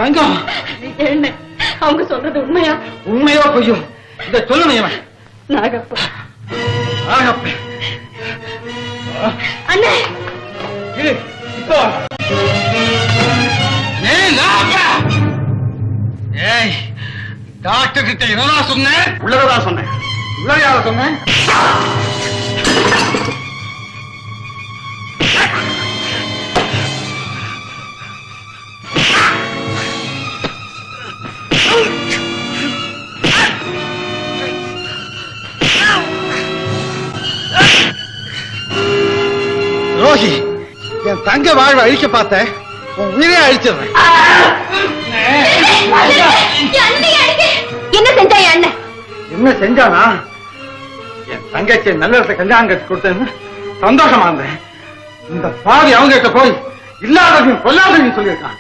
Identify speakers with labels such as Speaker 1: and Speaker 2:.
Speaker 1: தங்கம்
Speaker 2: என்ன அவங்க சொல்றது உண்மையா?
Speaker 1: உண்மையோ பொய்யோ இத சொல்லணும் இவன்.
Speaker 2: நாகப்பா
Speaker 1: நாகப்ப
Speaker 2: அண்ணே
Speaker 1: இப்போ ஏய் டாக்டர் கிட்ட என்னதான் சொன்னேன்? உள்ளதான் சொன்னேன். உள்ளதையால சொன்னேன். ரோஹி, என் தங்க வாழ்வை அழிக்க பார்த்த உன் உயிரே அழிச்சிடுறேன்.
Speaker 2: என்ன செஞ்சா அண்ணன்?
Speaker 1: என்ன செஞ்சானா? என் தங்கச்சி நல்ல இடத்த கல்யாணம் கட்டி கொடுத்தேன்னு சந்தோஷமா இருந்தேன். இந்த பாதி அவங்க கிட்ட போய் இல்லாததையும் கொல்லாததையும் சொல்லியிருக்கான்.